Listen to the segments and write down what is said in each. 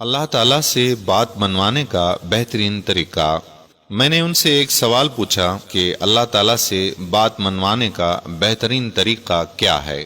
اللہ تعالیٰ سے بات منوانے کا بہترین طریقہ۔ میں نے ان سے ایک سوال پوچھا کہ اللہ تعالیٰ سے بات منوانے کا بہترین طریقہ کیا ہے؟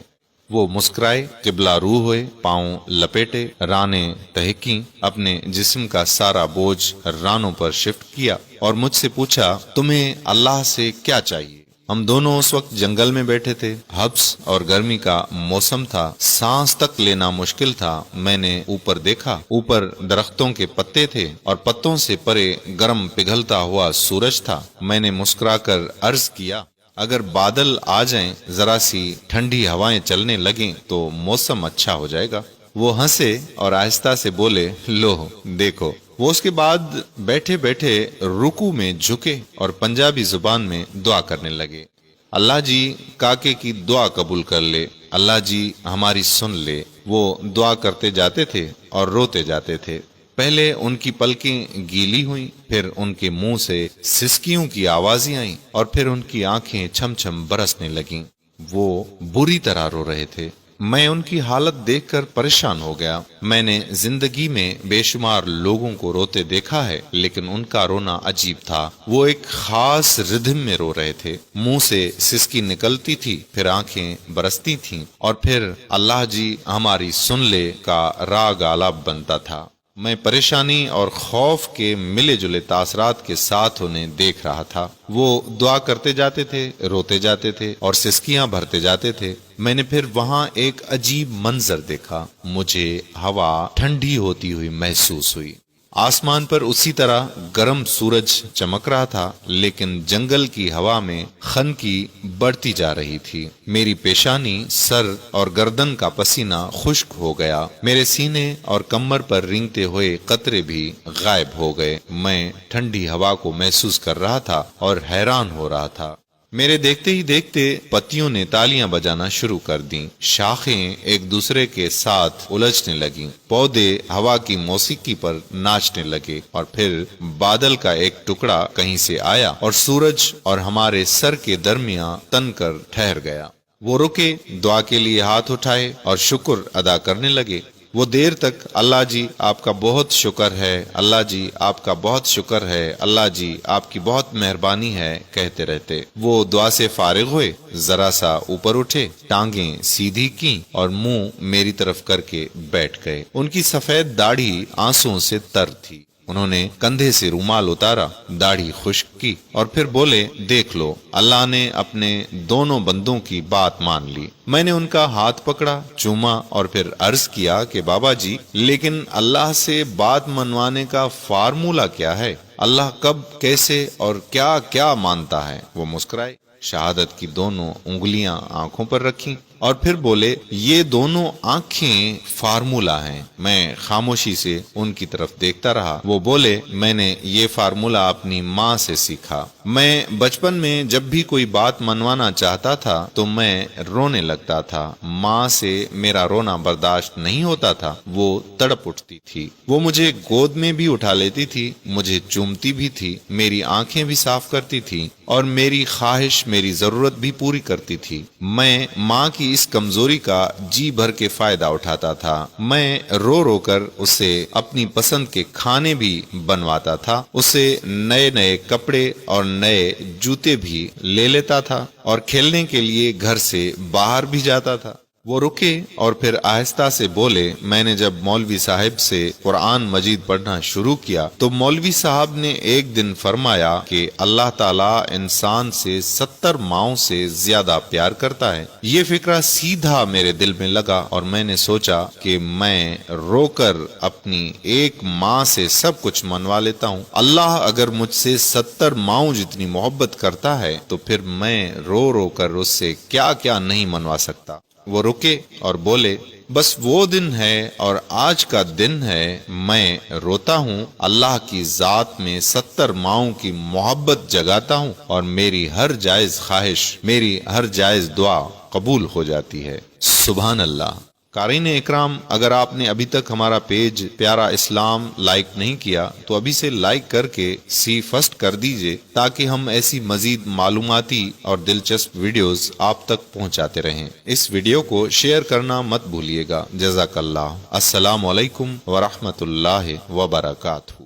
وہ مسکرائے، قبلہ رو ہوئے، پاؤں لپیٹے، رانیں تہکیں، اپنے جسم کا سارا بوجھ رانوں پر شفٹ کیا اور مجھ سے پوچھا تمہیں اللہ سے کیا چاہیے؟ ہم دونوں اس وقت جنگل میں بیٹھے تھے، حبس اور گرمی کا موسم تھا، سانس تک لینا مشکل تھا۔ میں نے اوپر دیکھا، اوپر درختوں کے پتے تھے اور پتوں سے پرے گرم پگھلتا ہوا سورج تھا۔ میں نے مسکرا کر عرض کیا اگر بادل آ جائیں، ذرا سی ٹھنڈی ہوائیں چلنے لگیں تو موسم اچھا ہو جائے گا۔ وہ ہنسے اور آہستہ سے بولے لو دیکھو۔ وہ اس کے بعد بیٹھے بیٹھے رکوع میں جھکے اور پنجابی زبان میں دعا کرنے لگے، اللہ جی کاکے کی دعا قبول کر لے، اللہ جی ہماری سن لے۔ وہ دعا کرتے جاتے تھے اور روتے جاتے تھے۔ پہلے ان کی پلکیں گیلی ہوئیں، پھر ان کے منہ سے سسکیوں کی آوازیں آئیں اور پھر ان کی آنکھیں چھم چھم برسنے لگیں۔ وہ بری طرح رو رہے تھے۔ میں ان کی حالت دیکھ کر پریشان ہو گیا۔ میں نے زندگی میں بے شمار لوگوں کو روتے دیکھا ہے، لیکن ان کا رونا عجیب تھا۔ وہ ایک خاص ردھم میں رو رہے تھے، منہ سے سسکی نکلتی تھی، پھر آنکھیں برستی تھیں اور پھر اللہ جی ہماری سن لے کا راگ آلاپ بنتا تھا۔ میں پریشانی اور خوف کے ملے جلے تاثرات کے ساتھ انہیں دیکھ رہا تھا۔ وہ دعا کرتے جاتے تھے، روتے جاتے تھے اور سسکیاں بھرتے جاتے تھے۔ میں نے پھر وہاں ایک عجیب منظر دیکھا۔ مجھے ہوا ٹھنڈی ہوتی ہوئی محسوس ہوئی۔ آسمان پر اسی طرح گرم سورج چمک رہا تھا، لیکن جنگل کی ہوا میں خنکی بڑھتی جا رہی تھی۔ میری پیشانی، سر اور گردن کا پسینہ خشک ہو گیا۔ میرے سینے اور کمر پر رینگتے ہوئے قطرے بھی غائب ہو گئے۔ میں ٹھنڈی ہوا کو محسوس کر رہا تھا اور حیران ہو رہا تھا۔ میرے دیکھتے ہی دیکھتے پتیوں نے تالیاں بجانا شروع کر دیں، شاخیں ایک دوسرے کے ساتھ الجھنے لگیں، پودے ہوا کی موسیقی پر ناچنے لگے اور پھر بادل کا ایک ٹکڑا کہیں سے آیا اور سورج اور ہمارے سر کے درمیان تن کر ٹھہر گیا۔ وہ رکے، دعا کے لیے ہاتھ اٹھائے اور شکر ادا کرنے لگے۔ وہ دیر تک اللہ جی آپ کا بہت شکر ہے، اللہ جی آپ کا بہت شکر ہے، اللہ جی آپ کی بہت مہربانی ہے کہتے رہتے۔ وہ دعا سے فارغ ہوئے، ذرا سا اوپر اٹھے، ٹانگیں سیدھی کیں اور منہ میری طرف کر کے بیٹھ گئے۔ ان کی سفید داڑھی آنسوؤں سے تر تھی۔ انہوں نے کندھے سے رومال اتارا، داڑھی خشک کی اور پھر بولے دیکھ لو، اللہ نے اپنے دونوں بندوں کی بات مان لی۔ میں نے ان کا ہاتھ پکڑا، چوما اور پھر عرض کیا کہ بابا جی لیکن اللہ سے بات منوانے کا فارمولہ کیا ہے؟ اللہ کب، کیسے اور کیا کیا مانتا ہے؟ وہ مسکرائے، شہادت کی دونوں انگلیاں آنکھوں پر رکھیں اور پھر بولے یہ دونوں آنکھیں فارمولہ ہیں۔ میں خاموشی سے ان کی طرف دیکھتا رہا۔ وہ بولے میں نے یہ فارمولہ اپنی ماں سے سیکھا۔ میں بچپن میں جب بھی کوئی بات منوانا چاہتا تھا تو میں رونے لگتا تھا۔ ماں سے میرا رونا برداشت نہیں ہوتا تھا، وہ تڑپ اٹھتی تھی۔ وہ مجھے گود میں بھی اٹھا لیتی تھی، مجھے چومتی بھی تھی، میری آنکھیں بھی صاف کرتی تھی اور میری خواہش، میری ضرورت بھی پوری کرتی تھی۔ میں ماں کی اس کمزوری کا جی بھر کے فائدہ اٹھاتا تھا۔ میں رو رو کر اسے اپنی پسند کے کھانے بھی بنواتا تھا، اسے نئے نئے کپڑے اور نئے جوتے بھی لے لیتا تھا اور کھیلنے کے لیے گھر سے باہر بھی جاتا تھا۔ وہ رکے اور پھر آہستہ سے بولے میں نے جب مولوی صاحب سے قرآن مجید پڑھنا شروع کیا تو مولوی صاحب نے ایک دن فرمایا کہ اللہ تعالیٰ انسان سے 70 ماؤں سے زیادہ پیار کرتا ہے۔ یہ فکرہ سیدھا میرے دل میں لگا اور میں نے سوچا کہ میں رو کر اپنی ایک ماں سے سب کچھ منوا لیتا ہوں۔ اللہ اگر مجھ سے 70 ماؤں جتنی محبت کرتا ہے تو پھر میں رو رو کر اس سے کیا کیا نہیں منوا سکتا۔ وہ رکے اور بولے بس وہ دن ہے اور آج کا دن ہے میں روتا ہوں، اللہ کی ذات میں 70 ماؤں کی محبت جگاتا ہوں اور میری ہر جائز خواہش، میری ہر جائز دعا قبول ہو جاتی ہے۔ سبحان اللہ۔ قارئین اکرام، اگر آپ نے ابھی تک ہمارا پیج پیارا اسلام لائک نہیں کیا تو ابھی سے لائک کر کے سی فرسٹ کر دیجئے، تاکہ ہم ایسی مزید معلوماتی اور دلچسپ ویڈیوز آپ تک پہنچاتے رہیں۔ اس ویڈیو کو شیئر کرنا مت بھولیے گا۔ جزاک اللہ۔ السلام علیکم ورحمۃ اللہ وبرکاتہ۔